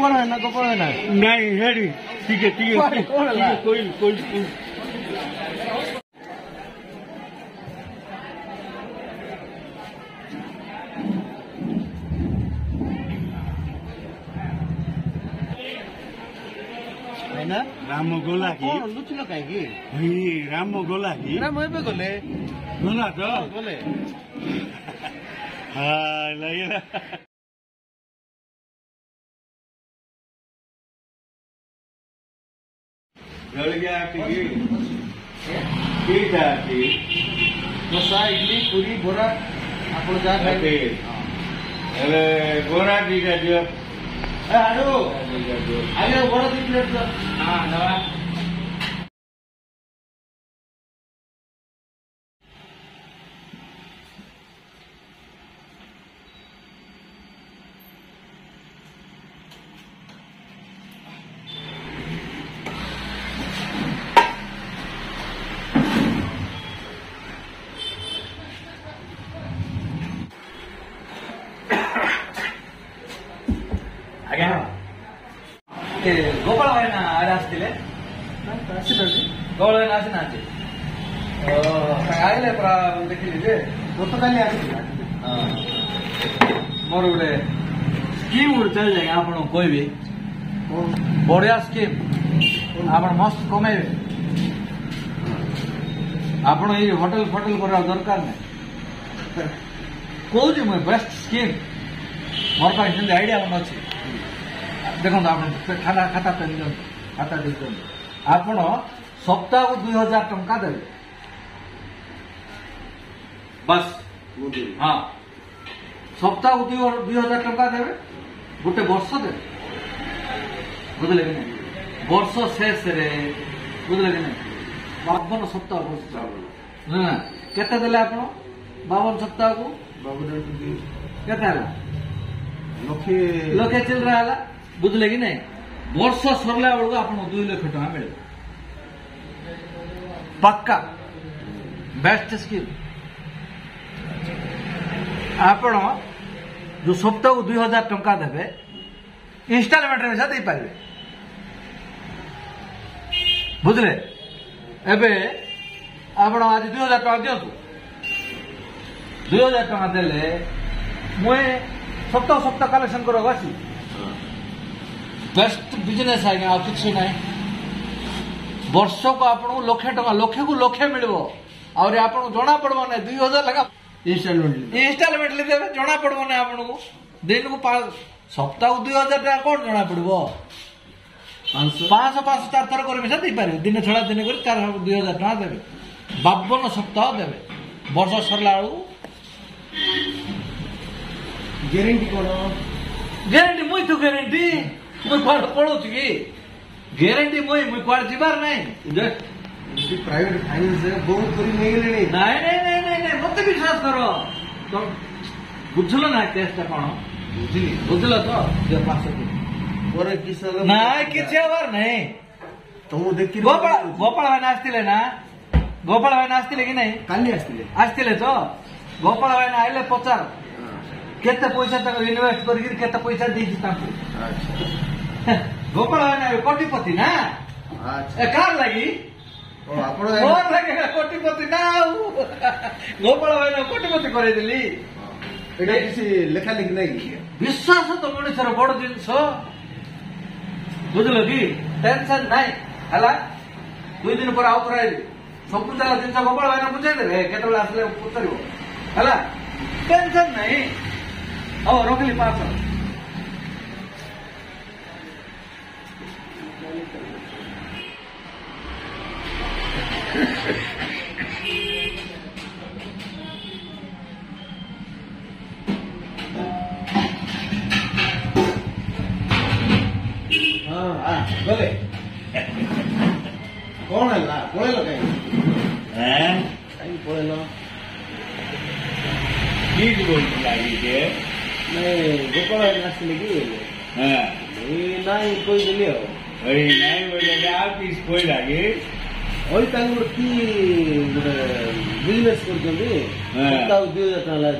कौन है ना कौन है ना नहीं हेडी ठीक है कोई है ना राम गोला की लुचिलो कहीं राम गोला की राम एबे गले गोला तो गले हाँ लगे जलिया दोसा इडली पूरी बोरा आप बोरा दीटा दियो आलू बोरा दी प्लेट हाँ दवा गोपाल भाई ना आड़े आसतिले गोपाल भाई ना आसे ना आसे आइले परा देखिले जे गोतो काली आसे मोर गोटे स्कीम गोटे चल जाए आपण कोई भी बढ़िया स्कीम आपण मस्त कमेबे आपण ये होटल फोटल करा दरकार नहीं कहूँ मुझे बेस्ट स्कीम मोर पास आइडिया अच्छे देखो खाता खाता खाता आप सप्ताह को 2000 टंका देवे बस हाँ सप्ताह को 2000 टंका देवे गोटे वर्ष देवे बुझे कि नहीं वर्ष शेष बुझे कि नहीं 52 सप्ताह केते देले आप 52 सप्ताह को केते लक्षे चल रहा है बुझे कि नहीं वर्ष सरला बेलू आप 2 लाख टका मिले पक्का बेस्ट स्कीम आप जो सप्ताह को 2000 टंका देवे इंस्टॉलमेंट में दे पारे बुझले एबे आप आज 2000 टका दिंतु 2000 टका देले मुझे सप्ताह सप्ताह कलेक्शन कर आसी बेस्ट बिजनेस आज्ञा आ कि ना वर्ष को आप लक्षे टका लक्षे को लक्षे मिल आप जना पड़ो ना 2000 लगा इंस्टॉलमेंट देवे जना पड़ो ना आपको दिन को सप्ताह को 2000 टका कौन जना पड़ो 500 4 थर कर पारे दिन छड़ा दिन कर 2000 टका देवे 52 सप्ताह देवे वर्ष सरला ग्यारंटी कौन ग्यारंटी मुई तो ग्यारंटी मुई कुआड़ पड़ो कि ग्यारंटी मुई कुआड़ जीवार नहीं प्राइवेट फाइनेंस बहुत करी नहीं लेनी नहीं नहीं नहीं नहीं नहीं मत विश्वास करो तुम बुझलो ना केसटा कौन बुझली बुझलो तो 500 ओरे किसर नहीं किछ आवर नहीं तुम देखि गोपाल भाई नास्तिले ना गोपाल भाई नास्तिले कि नहीं काली आस्तिले तो गोपाल भाई ना आइले 50 केते पैसा तक इन्वेस्ट करके केते पैसा देछि ताकू अच्छा गोपाल भाई ना कोटिपति ना अच्छा कार लगी ओ आपण मोर लगे कोटिपति ना गोपाल भाई ना कोटिपति करे दिली एटा किसी लेखा लिख नहीं विश्वास तो मनुष्यर बड़ जिनस बुझलो कि टेंशन नहीं हला 2 दिन पर आउट रही सब जाला जिनस गोपाल भाई ना बुझाई देबे केतले आसले पुछरियो हला टेंशन नहीं ओ रोकली पास बोले कौन है ला पळेलो कहीं हैं कहीं पळेलो किस बोलते लागे गोपाल आसले कि हाँ नाई कोई बोली हो नहीं बोले आप किस कोई लागे कि बिजनेस कर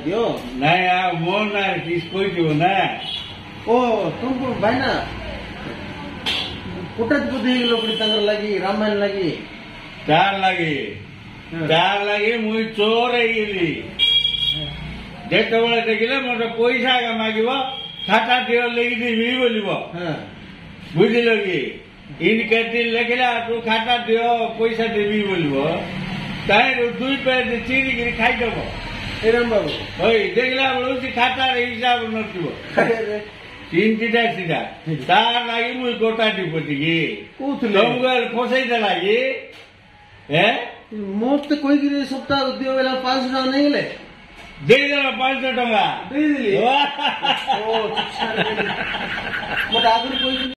दियो नहीं आप मोर ना किस कोई क्यों ना ओ तुमको भाई ना कुटत को देख लो तंगर लगी रामायण लगी चार लगे मुझे चोर है ଯେତେବେଳେ ଦେଖିଲେ ମୋତେ ପଇସା ଆଗ ମାଗିବ ଖାତା ଦିଅ ଲେଖିଦେବି ବୋଲିବ ବୁଝିଲ କି ଇନ୍ କେତେ ଲେଖିଲା ତୁ ଖାତା ଦିଅ ପଇସା ଦେବି ବୋଲିବ ତାହେଲେ 2 ପେଜ ଚିରିକିରି ଖାଇଦବ ଏରମ ବାବୁ ଦେଖିଲା ବେଳକୁ ସେ ଖାତାରେ ହିସାବ ନଥିବ ଚିନ୍ତିଟା ସିଧା ତାର ଲାଗି ମୁଇଁ ଗୋଟାଟି ପଟିକି ତମକୁ ଫସେଇ ଦେଲା କି ମୋତେ କହିକିରି ସପ୍ତାହ ଦିଅ ବେଲା 500 ଟଙ୍କା ନେଇଗଲେ ଦେଇଦେଲ 500 ଟଙ୍କା ଦେଇଦେଲି ମତେ ଆଗରୁ କହିଥିଲି